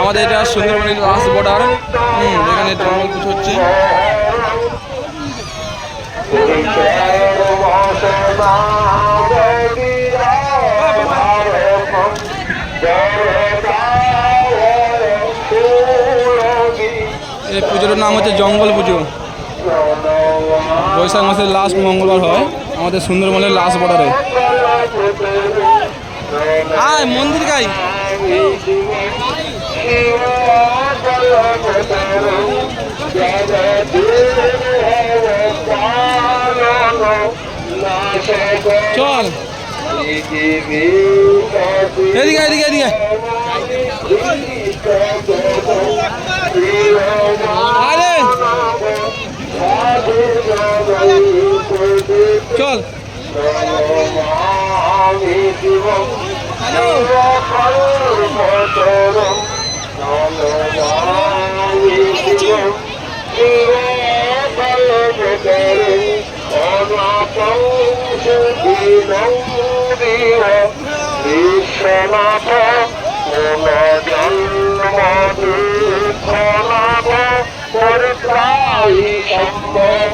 আমাদের এটা সুন্দরবনের লাস্ট বর্ডার। এখানে জঙ্গল পুজো হচ্ছে। এই পুজোর নাম হচ্ছে জঙ্গল পুজো। বৈশাখ মাসের লাস্ট মঙ্গলবার হয় আমাদের সুন্দরবনের লাস্ট বর্ডারে। আয় মন্দির গাই। চল এদিকে এদিকে এদিকে। আরে চল। বিশ্বনাথ জন্ম পরিত্রাহি সম্ভব